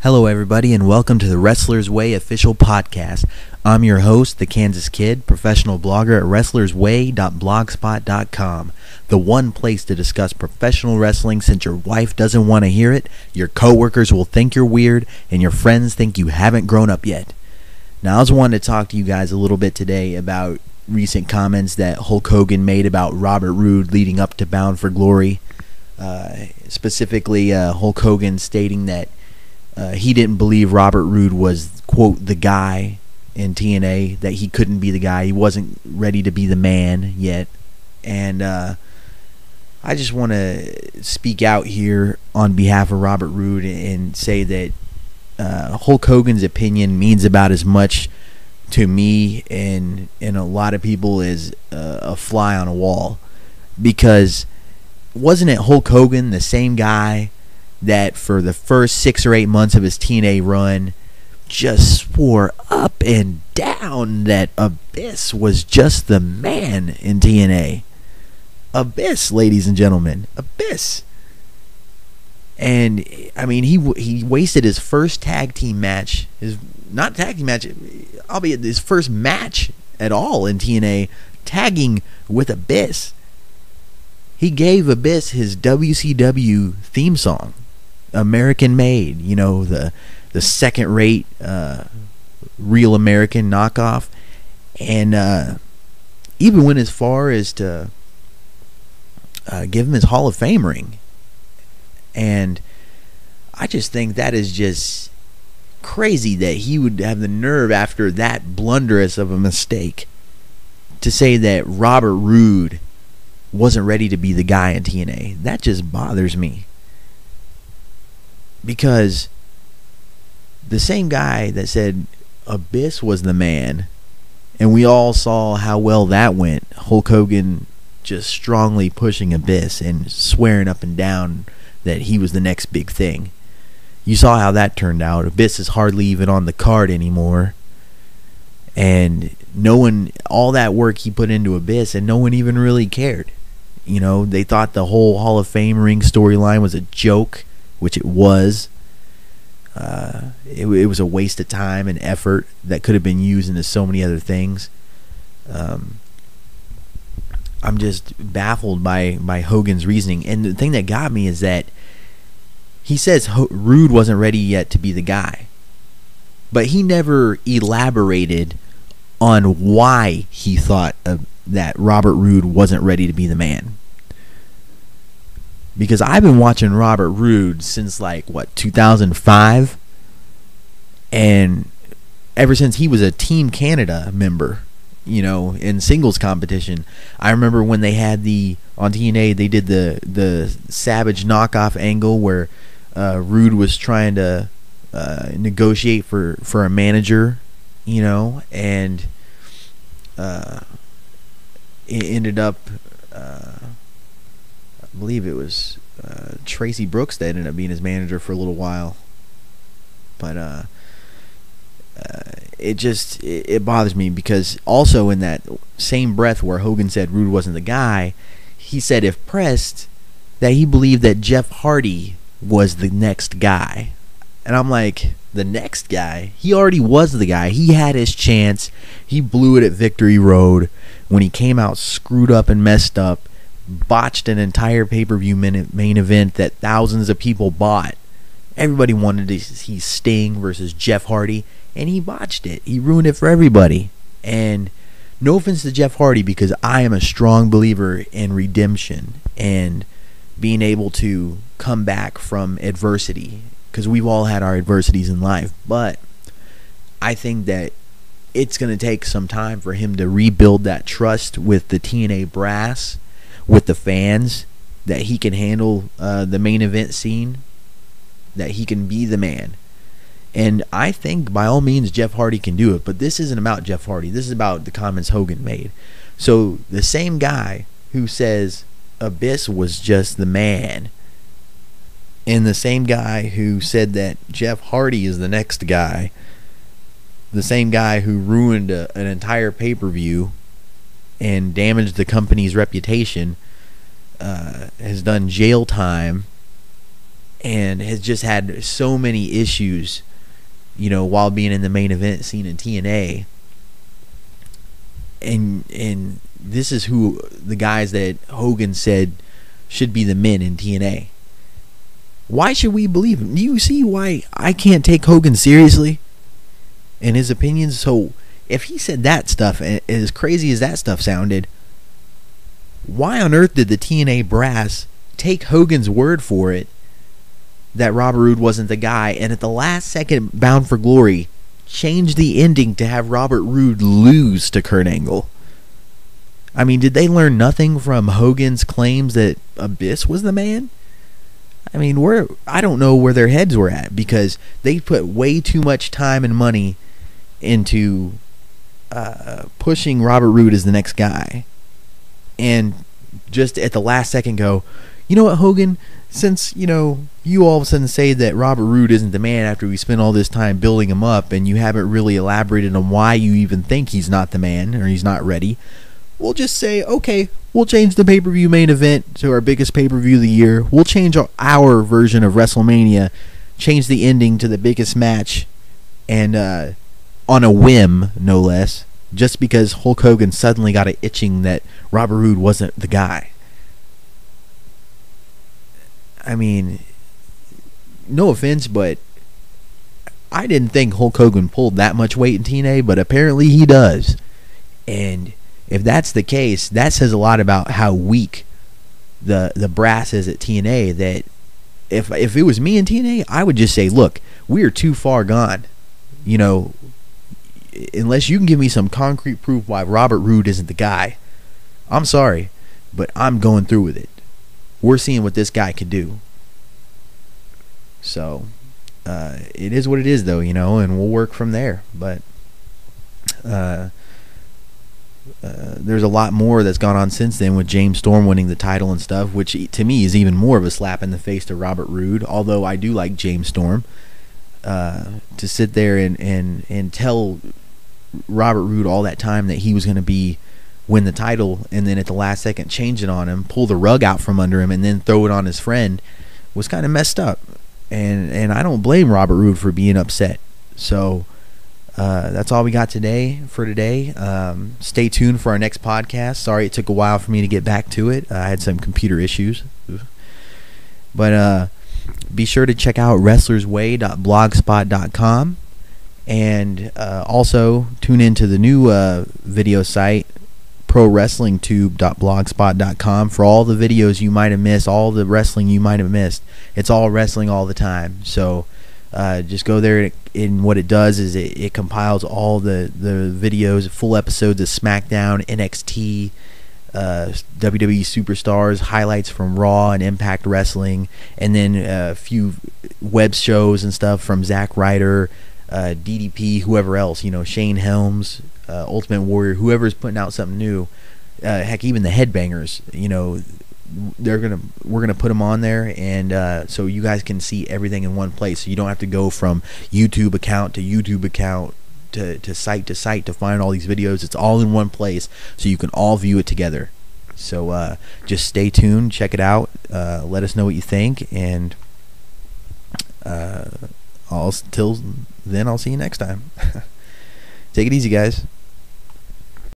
Hello, everybody, and welcome to the Wrestler's Way official podcast. I'm your host, the Kansas Kid, professional blogger at wrestlersway.blogspot.com, the one place to discuss professional wrestling since your wife doesn't want to hear it, your coworkers will think you're weird, and your friends think you haven't grown up yet. Now, I was wanting to talk to you guys a little bit today about recent comments that Hulk Hogan made about Robert Roode leading up to Bound for Glory. Specifically, Hulk Hogan stating that he didn't believe Robert Roode was, quote, the guy in TNA, that he couldn't be the guy. He wasn't ready to be the man yet. And I just want to speak out here on behalf of Robert Roode and say that Hulk Hogan's opinion means about as much to me and a lot of people as a fly on a wall. Because wasn't it Hulk Hogan, the same guy that for the first 6 or 8 months of his TNA run just swore up and down that Abyss was just the man in TNA? Abyss, ladies and gentlemen, Abyss. And I mean, he wasted his first tag team match, albeit his first match at all in TNA, tagging with Abyss. He gave Abyss his WCW theme song, American Made, you know, the second-rate real American knockoff, and even went as far as to give him his Hall of Fame ring. And I just think that is just crazy that he would have the nerve after that blunderous of a mistake to say that Robert Roode wasn't ready to be the guy in TNA. That just bothers me. Because the same guy that said Abyss was the man, and we all saw how well that went, Hulk Hogan just strongly pushing Abyss and swearing up and down that he was the next big thing. You saw how that turned out. Abyss is hardly even on the card anymore. And no one, all that work he put into Abyss, and no one even really cared. You know, they thought the whole Hall of Fame ring storyline was a joke, which it was. It was a waste of time and effort that could have been used into so many other things. I'm just baffled by Hogan's reasoning. And the thing that got me is that he says Roode wasn't ready yet to be the guy. But he never elaborated on why he thought that Robert Roode wasn't ready to be the man. Because I've been watching Robert Roode since 2005, and ever since he was a Team Canada member, you know, in singles competition. I remember when they had on TNA, they did the Savage knockoff angle where Roode was trying to negotiate for a manager, you know, and it ended up, I believe it was Tracy Brooks that ended up being his manager for a little while. But it bothers me because also in that same breath where Hogan said Roode wasn't the guy, he said if pressed that he believed that Jeff Hardy was the next guy. And I'm like, the next guy? He already was the guy. He had his chance. He blew it at Victory Road when he came out screwed up and messed up, botched an entire pay-per-view main event that thousands of people bought. Everybody wanted to see Sting versus Jeff Hardy, and he botched it. He ruined it for everybody. And no offense to Jeff Hardy, because I am a strong believer in redemption and being able to come back from adversity, because we've all had our adversities in life. But I think that it's going to take some time for him to rebuild that trust with the TNA brass, with the fans, that he can handle the main event scene, that he can be the man. And I think by all means Jeff Hardy can do it, but this isn't about Jeff Hardy. This is about the comments Hogan made. So the same guy who says Abyss was just the man, and the same guy who said that Jeff Hardy is the next guy, the same guy who ruined an entire pay-per-view and damaged the company's reputation, has done jail time and has just had so many issues, you know, while being in the main event scene in TNA. And this is who the guys that Hogan said should be the men in TNA. Why should we believe him? Do you see why I can't take Hogan seriously and his opinions? So if he said that stuff, and as crazy as that stuff sounded, why on earth did the TNA brass take Hogan's word for it that Robert Roode wasn't the guy, and at the last second, Bound for Glory, change the ending to have Robert Roode lose to Kurt Angle? I mean, did they learn nothing from Hogan's claims that Abyss was the man? I mean, I don't know where their heads were at, because they put way too much time and money into pushing Robert Roode as the next guy, and just at the last second go, you know what, Hogan, since, you know, you all of a sudden say that Robert Roode isn't the man after we spent all this time building him up, and you haven't really elaborated on why you even think he's not the man, or he's not ready, we'll just say, okay, we'll change the pay-per-view main event to our biggest pay-per-view of the year. We'll change our version of WrestleMania, change the ending to the biggest match, and on a whim, no less, just because Hulk Hogan suddenly got an itching that Robert Roode wasn't the guy. I mean, no offense, but I didn't think Hulk Hogan pulled that much weight in TNA, but apparently he does. And if that's the case, that says a lot about how weak the brass is at TNA. That if it was me in TNA, I would just say, look, we are too far gone. You know, unless you can give me some concrete proof why Robert Roode isn't the guy, I'm sorry, but I'm going through with it. We're seeing what this guy could do. So it is what it is, though, you know, and we'll work from there. But there's a lot more that's gone on since then, with James Storm winning the title and stuff, which to me is even more of a slap in the face to Robert Roode, although I do like James Storm. To sit there and tell Robert Roode all that time that he was going to win the title, and then at the last second change it on him, pull the rug out from under him, and then throw it on his friend, was kind of messed up. And I don't blame Robert Roode for being upset. So that's all we got today. Stay tuned for our next podcast. Sorry it took a while for me to get back to it. I had some computer issues. But be sure to check out wrestlersway.blogspot.com, and also tune into the new video site, prowrestlingtube.blogspot.com, for all the videos you might have missed, all the wrestling you might have missed. It's all wrestling all the time. So just go there, and what it does is it compiles all the videos, full episodes of SmackDown, NXT, WWE Superstars, highlights from Raw and Impact Wrestling, and then a few web shows and stuff from Zack Ryder, DDP, whoever else, you know, Shane Helms, Ultimate Warrior, whoever's putting out something new. Heck, even the Headbangers, you know, we're gonna put them on there, and so you guys can see everything in one place. So you don't have to go from YouTube account to YouTube account to site to find all these videos. It's all in one place, so you can all view it together. So just stay tuned, check it out, let us know what you think, and till then, I'll see you next time. Take it easy, guys.